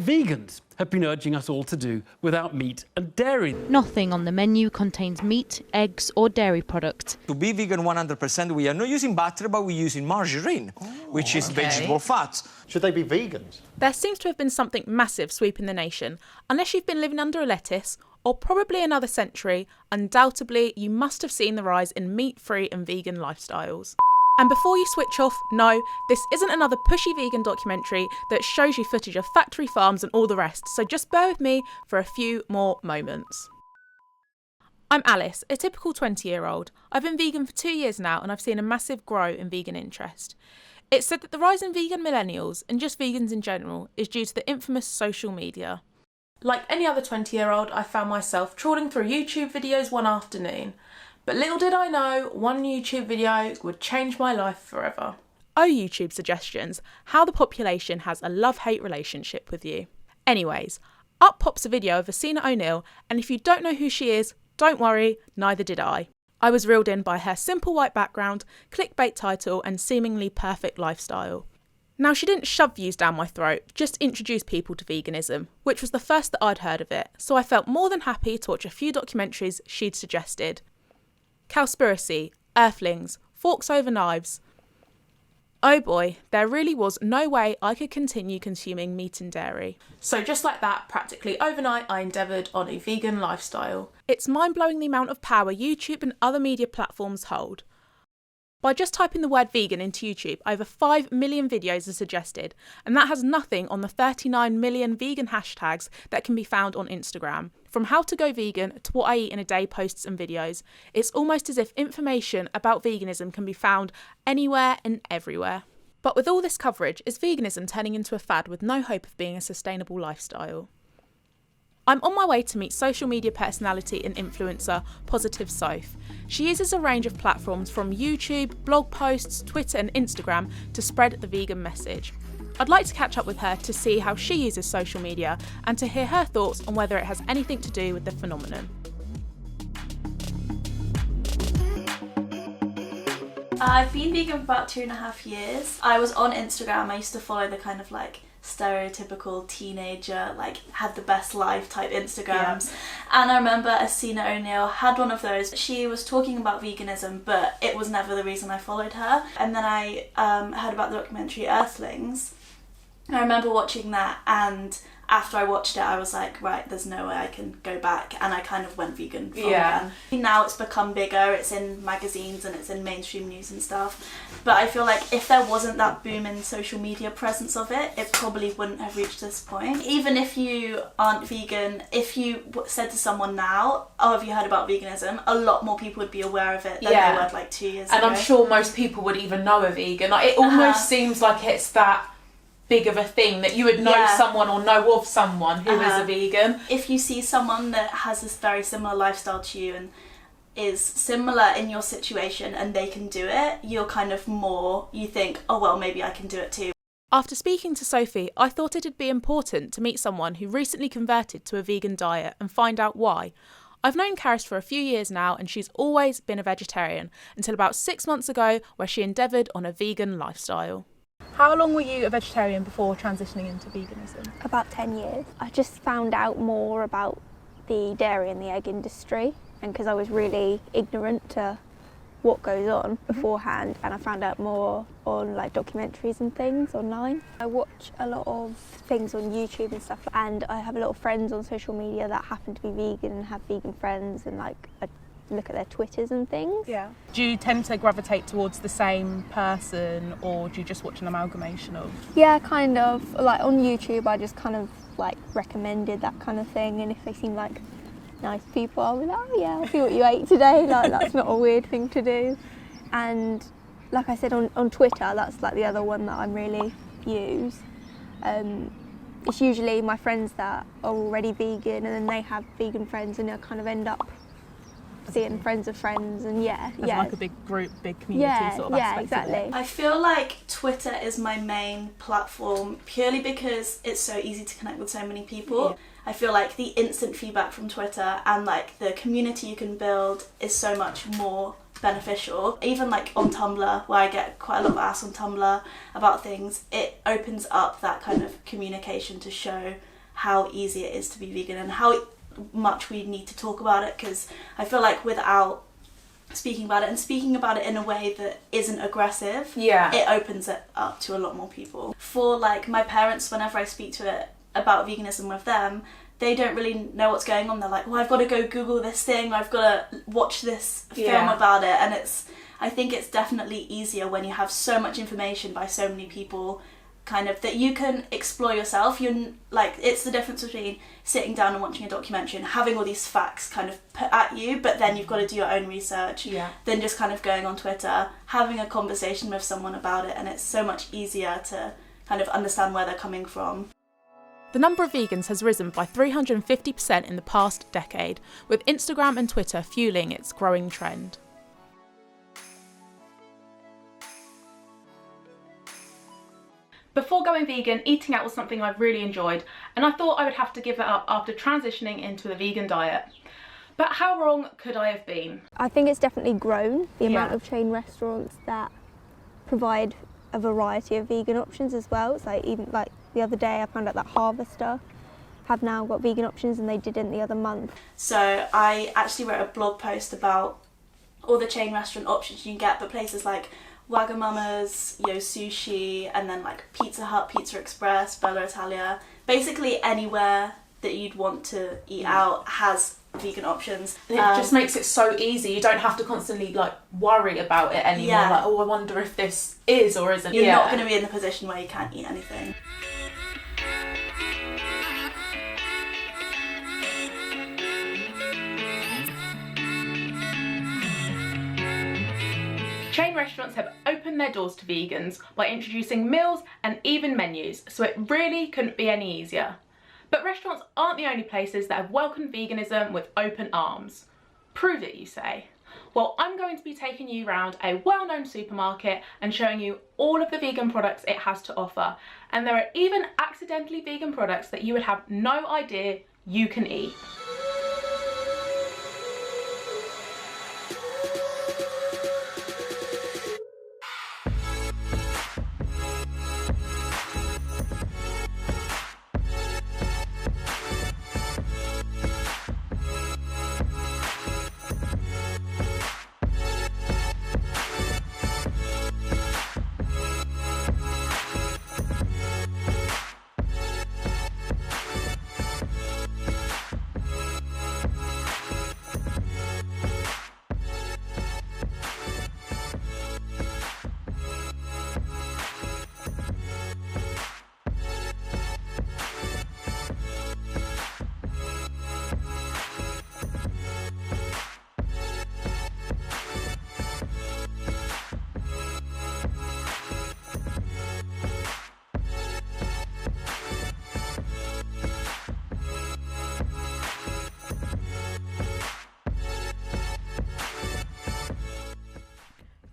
vegans have been urging us all to do without meat and dairy. Nothing on the menu contains meat, eggs or dairy products. To be vegan 100%, we are not using butter, but we're using margarine, which is vegetable fat. Should they be vegans? There seems to have been something massive sweeping the nation. Unless you've been living under a lettuce, or probably another century, undoubtedly you must have seen the rise in meat-free and vegan lifestyles. And before you switch off, no, this isn't another pushy vegan documentary that shows you footage of factory farms and all the rest, so just bear with me for a few more moments. I'm Alice, a typical 20-year-old. I've been vegan for 2 years now and I've seen a massive grow in vegan interest. It's said that the rise in vegan millennials, and just vegans in general, is due to the infamous social media. Like any other 20-year-old, I found myself trawling through YouTube videos one afternoon. But little did I know, one YouTube video would change my life forever. Oh, YouTube suggestions, how the population has a love-hate relationship with you. Anyways, up pops a video of Asina O'Neill, and if you don't know who she is, don't worry, neither did I. I was reeled in by her simple white background, clickbait title, and seemingly perfect lifestyle. Now, she didn't shove views down my throat, just introduced people to veganism, which was the first that I'd heard of it, so I felt more than happy to watch a few documentaries she'd suggested. Cowspiracy, Earthlings, Forks Over Knives. Oh boy, there really was no way I could continue consuming meat and dairy. So just like that, practically overnight, I endeavoured on a vegan lifestyle. It's mind-blowing the amount of power YouTube and other media platforms hold. By just typing the word vegan into YouTube, over 5 million videos are suggested, and that has nothing on the 39 million vegan hashtags that can be found on Instagram. From how to go vegan to what I eat in a day posts and videos, it's almost as if information about veganism can be found anywhere and everywhere. But with all this coverage, is veganism turning into a fad with no hope of being a sustainable lifestyle? I'm on my way to meet social media personality and influencer Positive Soph. She uses a range of platforms from YouTube, blog posts, Twitter and Instagram to spread the vegan message. I'd like to catch up with her to see how she uses social media and to hear her thoughts on whether it has anything to do with the phenomenon. I've been vegan for about 2.5 years. I was on Instagram. I used to follow the kind of like stereotypical teenager, like have the best life type Instagrams. And I remember Asina O'Neill had one of those. She was talking about veganism, but it was never the reason I followed her. And then I heard about the documentary Earthlings. I remember watching that, and after I watched it I was like, right, there's no way I can go back, and I kind of went vegan from then. Now it's become bigger, it's in magazines and it's in mainstream news and stuff, but I feel like if there wasn't that boom in social media presence of it, it probably wouldn't have reached this point. Even if you aren't vegan, if you said to someone now, oh, have you heard about veganism, a lot more people would be aware of it than they were like 2 years ago. And I'm sure most people would even know a vegan. Like, it almost seems like it's that big of a thing that you would know someone or know of someone who is a vegan. If you see someone that has this very similar lifestyle to you and is similar in your situation and they can do it, you're kind of more, you think, oh well, maybe I can do it too. After speaking to Sophie, I thought it'd be important to meet someone who recently converted to a vegan diet and find out why. I've known Karis for a few years now and she's always been a vegetarian until about 6 months ago, where she endeavoured on a vegan lifestyle. How long were you a vegetarian before transitioning into veganism? About 10 years. I just found out more about the dairy and the egg industry, and because I was really ignorant to what goes on beforehand, and I found out more on like documentaries and things online. I watch a lot of things on YouTube and stuff, and I have a lot of friends on social media that happen to be vegan and have vegan friends, and like I look at their Twitters and things. Yeah. Do you tend to gravitate towards the same person, or do you just watch an amalgamation of? Yeah, kind of. Like on YouTube I just kind of like recommended that kind of thing, and if they seem like nice people I'll be like, oh yeah, I see what you ate today, like that's not a weird thing to do. And like I said, on Twitter, that's like the other one that I really use. It's usually my friends that are already vegan and then they have vegan friends, and I kind of end up seeing friends of friends, and like a big group, big community sort of aspect. Exactly. I feel like Twitter is my main platform purely because it's so easy to connect with so many people. I feel like the instant feedback from Twitter and like the community you can build is so much more beneficial. Even like on Tumblr, where I get quite a lot of ass on Tumblr about things, it opens up that kind of communication to show how easy it is to be vegan and how much we need to talk about it, because I feel like without speaking about it and speaking about it in a way that isn't aggressive, it opens it up to a lot more people. For like my parents, whenever I speak to it about veganism with them, they don't really know what's going on. They're like, well, I've got to go Google this thing, I've got to watch this film about it. And I think it's definitely easier when you have so much information by so many people, kind of, that you can explore yourself. You're like, it's the difference between sitting down and watching a documentary and having all these facts kind of put at you, but then you've got to do your own research, than just kind of going on Twitter, having a conversation with someone about it, and it's so much easier to kind of understand where they're coming from. The number of vegans has risen by 350% in the past decade, with Instagram and Twitter fueling its growing trend. Before going vegan, eating out was something I really enjoyed, and I thought I would have to give it up after transitioning into the vegan diet. But how wrong could I have been? I think it's definitely grown, the amount of chain restaurants that provide a variety of vegan options as well. It's like, even like the other day I found out that Harvester have now got vegan options, and they didn't the other month. So I actually wrote a blog post about all the chain restaurant options you can get, but places like Wagamama's, Yo Sushi, and then like Pizza Hut, Pizza Express, Bella Italia. Basically anywhere that you'd want to eat out has vegan options. It just makes it so easy. You don't have to constantly like worry about it anymore. Like, oh, I wonder if this is or isn't. You're not going to be in the position where you can't eat anything. Chain restaurants have opened their doors to vegans by introducing meals and even menus, so it really couldn't be any easier. But restaurants aren't the only places that have welcomed veganism with open arms. Prove it, you say? Well, I'm going to be taking you around a well-known supermarket and showing you all of the vegan products it has to offer. And there are even accidentally vegan products that you would have no idea you can eat.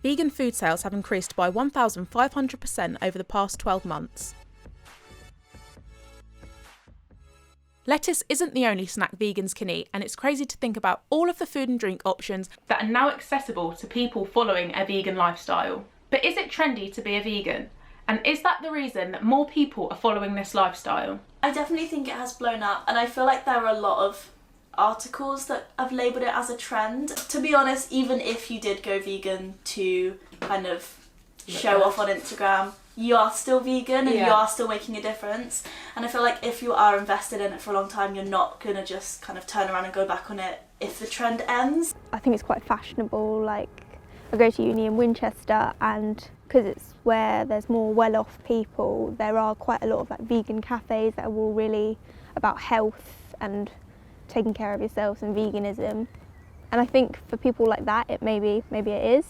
Vegan food sales have increased by 1,500% over the past 12 months. Lettuce isn't the only snack vegans can eat, and it's crazy to think about all of the food and drink options that are now accessible to people following a vegan lifestyle. But is it trendy to be a vegan? And is that the reason that more people are following this lifestyle? I definitely think it has blown up, and I feel like there are a lot of articles that have labelled it as a trend. To be honest, even if you did go vegan to kind of show off on Instagram, you are still vegan and you are still making a difference. And I feel like if you are invested in it for a long time, you're not going to just kind of turn around and go back on it if the trend ends. I think it's quite fashionable. Like, I go to uni in Winchester, and because it's where there's more well-off people, there are quite a lot of like vegan cafes that are all really about health and taking care of yourselves and veganism. And I think for people like that, maybe it is,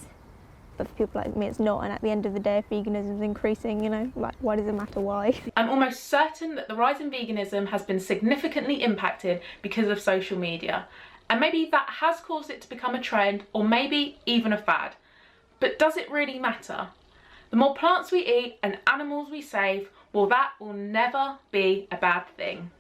but for people like me, it's not. And at the end of the day, if veganism is increasing, you know, like, why does it matter why? I'm almost certain that the rise in veganism has been significantly impacted because of social media. And maybe that has caused it to become a trend, or maybe even a fad. But does it really matter? The more plants we eat and animals we save, well, that will never be a bad thing.